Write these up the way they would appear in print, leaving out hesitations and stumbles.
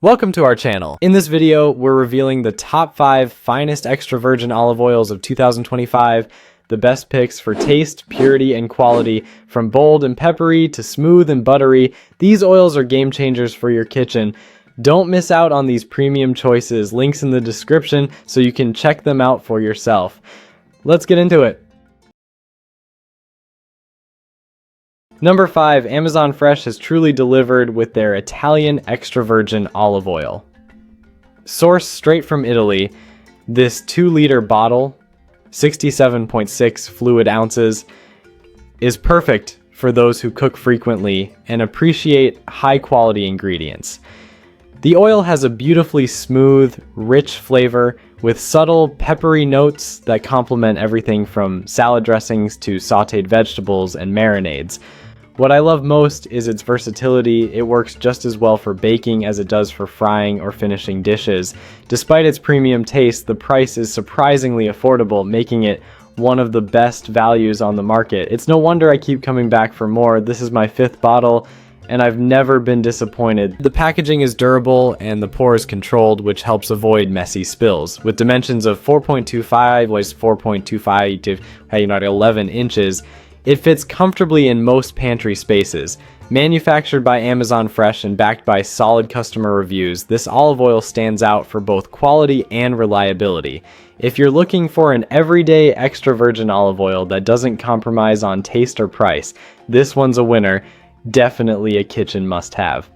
Welcome to our channel. In this video, we're revealing the top 5 finest extra virgin olive oils of 2025, the best picks for taste, purity, and quality. From bold and peppery to smooth and buttery, these oils are game changers for your kitchen. Don't miss out on these premium choices. Links in the description so you can check them out for yourself. Let's get into it. Number 5, Amazon Fresh has truly delivered with their Italian extra virgin olive oil. Sourced straight from Italy, this 2-liter bottle, 67.6 fluid ounces, is perfect for those who cook frequently and appreciate high-quality ingredients. The oil has a beautifully smooth, rich flavor with subtle, peppery notes that complement everything from salad dressings to sautéed vegetables and marinades. What I love most is its versatility. It works just as well for baking as it does for frying or finishing dishes. Despite its premium taste, the price is surprisingly affordable, making it one of the best values on the market. It's no wonder I keep coming back for more. This is my 5th bottle, and I've never been disappointed. The packaging is durable and the pour is controlled, which helps avoid messy spills. With dimensions of 4.25, weighs 4.25 to 11 inches, it fits comfortably in most pantry spaces. Manufactured by Amazon Fresh and backed by solid customer reviews, this olive oil stands out for both quality and reliability. If you're looking for an everyday extra virgin olive oil that doesn't compromise on taste or price, this one's a winner. Definitely a kitchen must-have.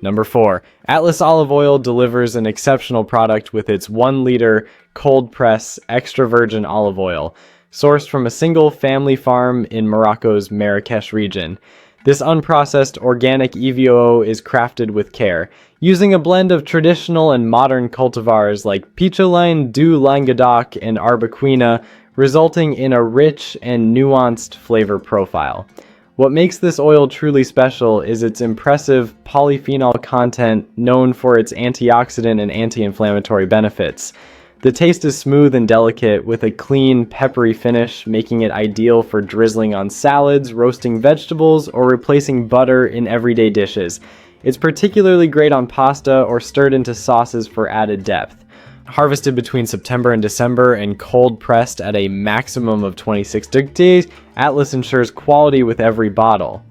Number 4, Atlas Olive Oil delivers an exceptional product with its 1-liter cold press extra virgin olive oil. Sourced from a single family farm in Morocco's Marrakesh region. This unprocessed organic EVOO is crafted with care, using a blend of traditional and modern cultivars like Picholine du Languedoc and Arbequina, resulting in a rich and nuanced flavor profile. What makes this oil truly special is its impressive polyphenol content, known for its antioxidant and anti-inflammatory benefits. The taste is smooth and delicate with a clean, peppery finish, making it ideal for drizzling on salads, roasting vegetables, or replacing butter in everyday dishes. It's particularly great on pasta or stirred into sauces for added depth. Harvested between September and December and cold pressed at a maximum of 26 degrees, Atlas ensures quality with every bottle.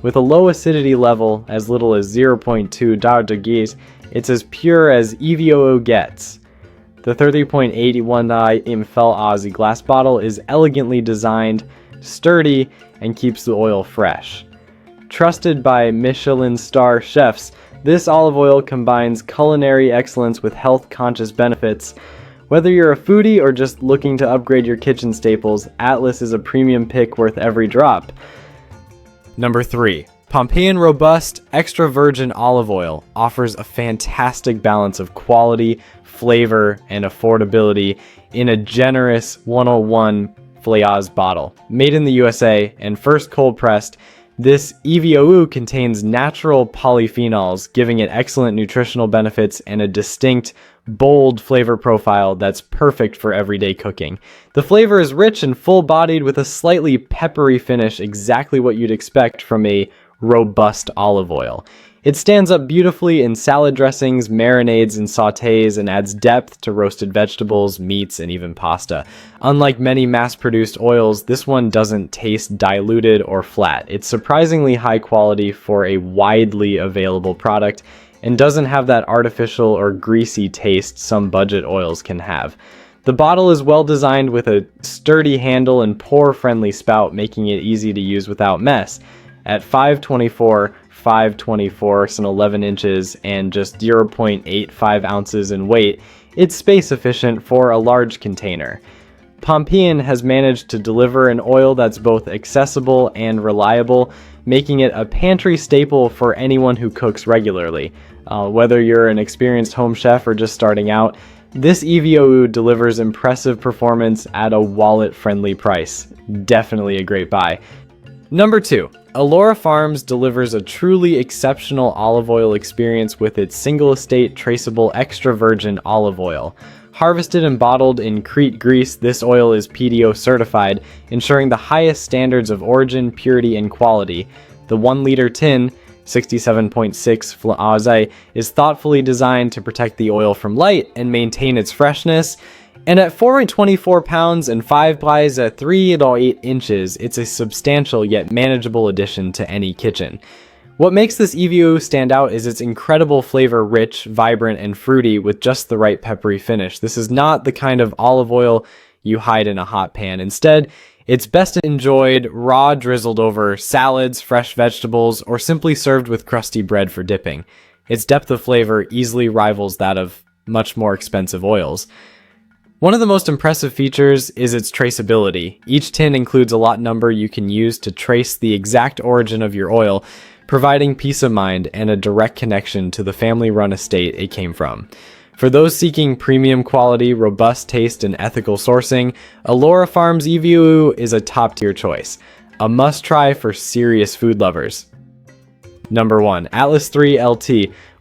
With a low acidity level, as little as 0.2 degrees, it's as pure as EVOO gets. The 30.81 ml Aussie glass bottle is elegantly designed, sturdy, and keeps the oil fresh. Trusted by Michelin star chefs, this olive oil combines culinary excellence with health-conscious benefits. Whether you're a foodie or just looking to upgrade your kitchen staples, Atlas is a premium pick worth every drop. Number 3. Pompeian Robust Extra Virgin Olive Oil offers a fantastic balance of quality, flavor, and affordability in a generous 101 fleaz bottle. Made in the USA and first cold pressed, this EVOO contains natural polyphenols, giving it excellent nutritional benefits and a distinct, bold flavor profile that's perfect for everyday cooking. The flavor is rich and full-bodied with a slightly peppery finish, exactly what you'd expect from a robust olive oil. It stands up beautifully in salad dressings, marinades, and sautés, and adds depth to roasted vegetables, meats, and even pasta. Unlike many mass-produced oils, this one doesn't taste diluted or flat. It's surprisingly high quality for a widely available product, and doesn't have that artificial or greasy taste some budget oils can have. The bottle is well designed with a sturdy handle and pour-friendly spout, making it easy to use without mess. At 5.24 and 11 inches and just 0.85 ounces in weight, it's space efficient for a large container. Pompeian has managed to deliver an oil that's both accessible and reliable, making it a pantry staple for anyone who cooks regularly. Whether you're an experienced home chef or just starting out, this EVOO delivers impressive performance at a wallet-friendly price. Definitely a great buy. Number 2. Ellora Farms delivers a truly exceptional olive oil experience with its single estate traceable extra virgin olive oil. Harvested and bottled in Crete, Greece, this oil is PDO certified, ensuring the highest standards of origin, purity, and quality. The 1-liter tin 67.6 flaz is thoughtfully designed to protect the oil from light and maintain its freshness. And at 4.24 pounds and 5 plies at 3.8 inches, it's a substantial yet manageable addition to any kitchen. What makes this EVO stand out is its incredible flavor, rich, vibrant, and fruity with just the right peppery finish. This is not the kind of olive oil you hide in a hot pan. Instead, it's best enjoyed raw, drizzled over salads, fresh vegetables, or simply served with crusty bread for dipping. Its depth of flavor easily rivals that of much more expensive oils. One of the most impressive features is its traceability. Each tin includes a lot number you can use to trace the exact origin of your oil, providing peace of mind and a direct connection to the family-run estate it came from. For those seeking premium quality, robust taste, and ethical sourcing, Ellora Farms EVO is a top-tier choice, a must-try for serious food lovers. Number 1. Atlas 3 LT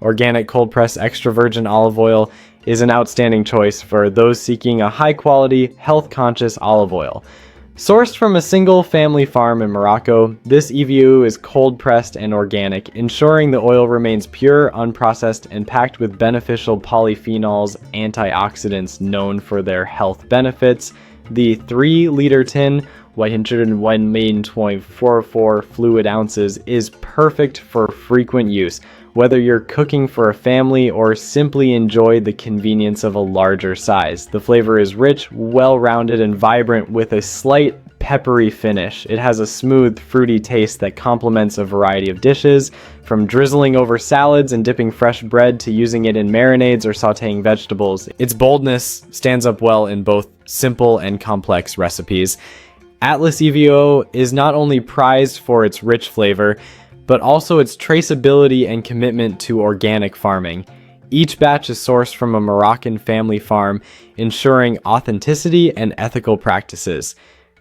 Organic Cold Press Extra Virgin Olive Oil is an outstanding choice for those seeking a high-quality, health-conscious olive oil. Sourced from a single family farm in Morocco, this EVO is cold-pressed and organic, ensuring the oil remains pure, unprocessed, and packed with beneficial polyphenols, antioxidants known for their health benefits. The 3-liter tin, 101.44 fluid ounces, is perfect for frequent use, whether you're cooking for a family or simply enjoy the convenience of a larger size. The flavor is rich, well-rounded, and vibrant with a slight peppery finish. It has a smooth, fruity taste that complements a variety of dishes, from drizzling over salads and dipping fresh bread to using it in marinades or sautéing vegetables. Its boldness stands up well in both simple and complex recipes. Atlas EVO is not only prized for its rich flavor, but also its traceability and commitment to organic farming. Each batch is sourced from a Moroccan family farm, ensuring authenticity and ethical practices.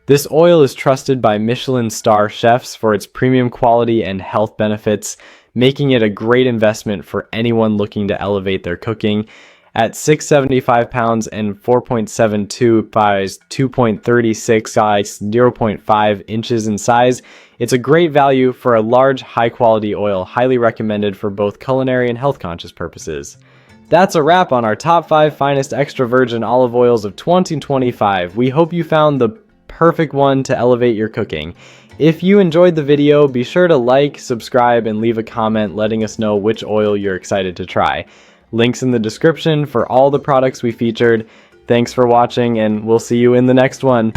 This oil is trusted by Michelin star chefs for its premium quality and health benefits, making it a great investment for anyone looking to elevate their cooking. At 675 pounds and 4.72 by 2.36 by 0.5 inches in size, it's a great value for a large, high-quality oil, highly recommended for both culinary and health-conscious purposes. That's a wrap on our top 5 finest extra virgin olive oils of 2025. We hope you found the perfect one to elevate your cooking. If you enjoyed the video, be sure to like, subscribe, and leave a comment letting us know which oil you're excited to try. Links in the description for all the products we featured. Thanks for watching, and we'll see you in the next one.